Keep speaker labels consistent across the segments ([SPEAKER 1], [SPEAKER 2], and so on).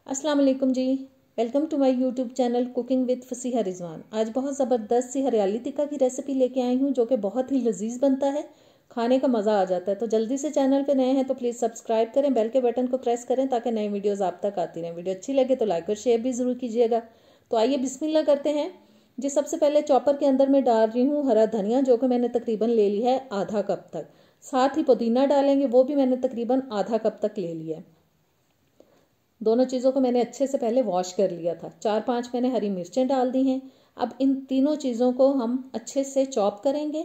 [SPEAKER 1] अस्सलाम वालेकुम जी। Welcome to my YouTube channel cooking with Fasiha Rizwan. आज बहुत ज़बरदस्त सी हरियाली टिक्का की रेसिपी लेके आई हूँ जो कि बहुत ही लजीज बनता है, खाने का मज़ा आ जाता है। तो जल्दी से चैनल पे नए हैं तो प्लीज़ सब्सक्राइब करें, बेल के बटन को प्रेस करें ताकि नई वीडियोज़ आप तक आती रहें। वीडियो अच्छी लगे तो लाइक और शेयर भी ज़रूर कीजिएगा। तो आइए बिस्मिल्लाह करते हैं जी। सबसे पहले चॉपर के अंदर मैं डाल रही हूँ हरा धनिया, जो कि मैंने तकरीबन ले ली है आधा कप तक। साथ ही पुदीना डालेंगे, वो भी मैंने तकरीबन आधा कप तक ले लिया है। दोनों चीज़ों को मैंने अच्छे से पहले वॉश कर लिया था। 4-5 मैंने हरी मिर्चें डाल दी हैं। अब इन तीनों चीज़ों को हम अच्छे से चॉप करेंगे।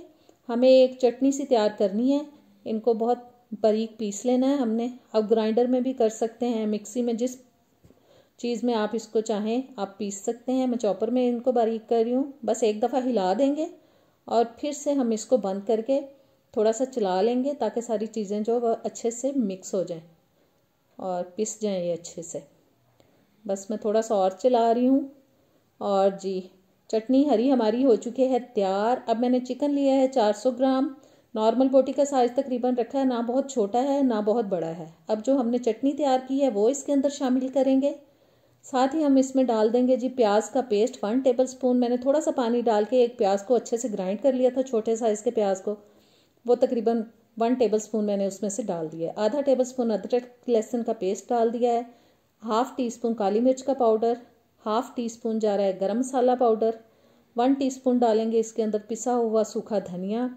[SPEAKER 1] हमें एक चटनी सी तैयार करनी है। इनको बहुत बारीक पीस लेना है हमने। अब ग्राइंडर में भी कर सकते हैं, मिक्सी में, जिस चीज़ में आप इसको चाहें आप पीस सकते हैं। मैं चॉपर में इनको बारीक कर रही हूँ। बस एक दफ़ा हिला देंगे और फिर से हम इसको बंद करके थोड़ा सा चला लेंगे ताकि सारी चीज़ें जो वह अच्छे से मिक्स हो जाएं और पिस जाएं ये अच्छे से। बस मैं थोड़ा सा और चला रही हूँ। और जी, चटनी हरी हमारी हो चुकी है तैयार। अब मैंने चिकन लिया है 400 ग्राम। नॉर्मल बोटी का साइज़ तकरीबन रखा है, ना बहुत छोटा है ना बहुत बड़ा है। अब जो हमने चटनी तैयार की है वो इसके अंदर शामिल करेंगे। साथ ही हम इसमें डाल देंगे जी प्याज का पेस्ट 1 टेबल स्पून। मैंने थोड़ा सा पानी डाल के एक प्याज को अच्छे से ग्राइंड कर लिया था, छोटे साइज़ के प्याज को। वो तकरीबन 1 टेबल स्पून मैंने उसमें से डाल दिया है। आधा टेबल स्पून अदरक लहसुन का पेस्ट डाल दिया है। हाफ टी स्पून काली मिर्च का पाउडर, हाफ टी स्पून जा रहा है गरम मसाला पाउडर। 1 टीस्पून डालेंगे इसके अंदर पिसा हुआ सूखा धनिया।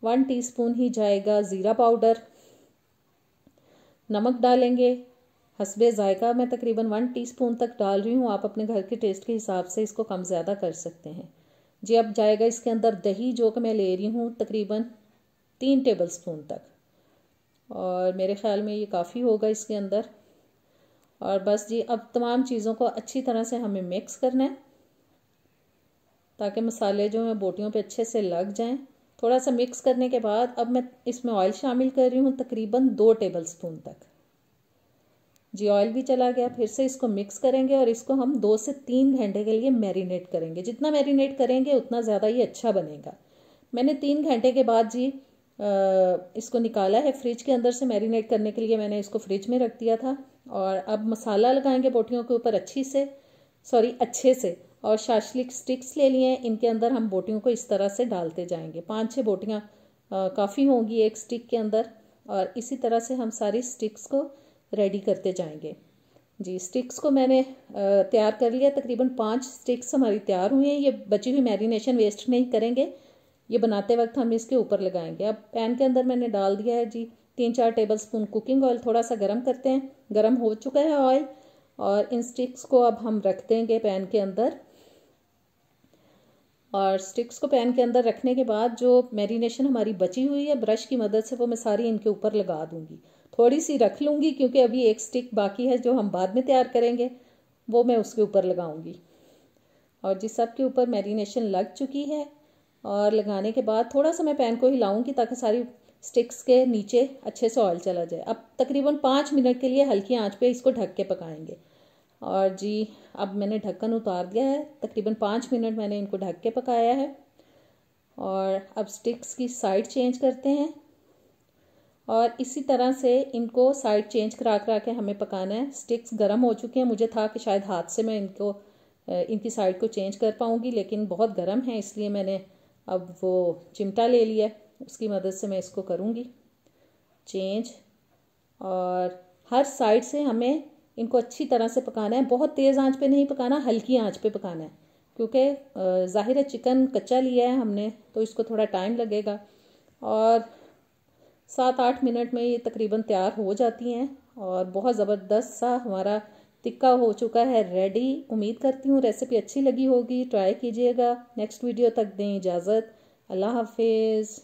[SPEAKER 1] 1 टीस्पून ही जाएगा ज़ीरा पाउडर। नमक डालेंगे हस्बे ज़ायका। मैं तकरीबन 1 टीस्पून तक डाल रही हूँ। आप अपने घर के टेस्ट के हिसाब से इसको कम ज़्यादा कर सकते हैं जी। अब जाएगा इसके अंदर दही, जो कि मैं ले रही हूँ तकरीबन 3 टेबल स्पून तक, और मेरे ख्याल में ये काफ़ी होगा इसके अंदर। और बस जी, अब तमाम चीज़ों को अच्छी तरह से हमें मिक्स करना है ताकि मसाले जो हैं बोटियों पे अच्छे से लग जाएं। थोड़ा सा मिक्स करने के बाद अब मैं इसमें ऑयल शामिल कर रही हूँ तकरीबन 2 टेबल स्पून तक जी। ऑयल भी चला गया। फिर से इसको मिक्स करेंगे और इसको हम 2 से 3 घंटे के लिए मैरिनेट करेंगे। जितना मैरिनेट करेंगे उतना ज़्यादा ये अच्छा बनेगा। मैंने 3 घंटे के बाद जी इसको निकाला है फ्रिज के अंदर से। मैरिनेट करने के लिए मैंने इसको फ्रिज में रख दिया था। और अब मसाला लगाएंगे बोटियों के ऊपर अच्छे से। और शाशलिक स्टिक्स ले लिए हैं, इनके अंदर हम बोटियों को इस तरह से डालते जाएंगे। 5-6 बोटियाँ काफ़ी होंगी एक स्टिक के अंदर। और इसी तरह से हम सारी स्टिक्स को रेडी करते जाएंगे जी। स्टिक्स को मैंने तैयार कर लिया। तकरीबन 5 स्टिक्स हमारी तैयार हुई हैं। ये बची हुई मैरिनेशन वेस्ट नहीं करेंगे, ये बनाते वक्त हम इसके ऊपर लगाएंगे। अब पैन के अंदर मैंने डाल दिया है जी 3-4 टेबल स्पून कुकिंग ऑयल। थोड़ा सा गर्म करते हैं। गर्म हो चुका है ऑयल, और इन स्टिक्स को अब हम रख देंगे पैन के अंदर। और स्टिक्स को पैन के अंदर रखने के बाद जो मैरिनेशन हमारी बची हुई है, ब्रश की मदद से वो मैं सारी इनके ऊपर लगा दूंगी। थोड़ी सी रख लूँगी क्योंकि अभी एक स्टिक बाकी है जो हम बाद में तैयार करेंगे, वो मैं उसके ऊपर लगाऊंगी। और जिस सब के ऊपर मैरिनेशन लग चुकी है, और लगाने के बाद थोड़ा सा मैं पैन को हिलाऊंगी ताकि सारी स्टिक्स के नीचे अच्छे से ऑयल चला जाए। अब तकरीबन 5 मिनट के लिए हल्की आंच पे इसको ढक के पकाएंगे। और जी, अब मैंने ढक्कन उतार दिया है। तकरीबन 5 मिनट मैंने इनको ढक के पकाया है। और अब स्टिक्स की साइड चेंज करते हैं, और इसी तरह से इनको साइड चेंज करा के हमें पकाना है। स्टिक्स गर्म हो चुके हैं। मुझे था कि शायद हाथ से मैं इनकी साइड को चेंज कर पाऊंगी, लेकिन बहुत गर्म है, इसलिए मैंने अब वो चिमटा ले लिया, उसकी मदद से मैं इसको करूँगी चेंज। और हर साइड से हमें इनको अच्छी तरह से पकाना है। बहुत तेज़ आंच पे नहीं पकाना, हल्की आंच पे पकाना है, क्योंकि ज़ाहिर है चिकन कच्चा लिया है हमने तो इसको थोड़ा टाइम लगेगा। और 7-8 मिनट में ये तकरीबन तैयार हो जाती हैं। और बहुत ज़बरदस्त सा हमारा टिक्का हो चुका है रेडी। उम्मीद करती हूँ रेसिपी अच्छी लगी होगी, ट्राई कीजिएगा। नेक्स्ट वीडियो तक दें इजाज़त। अल्लाह हाफिज़।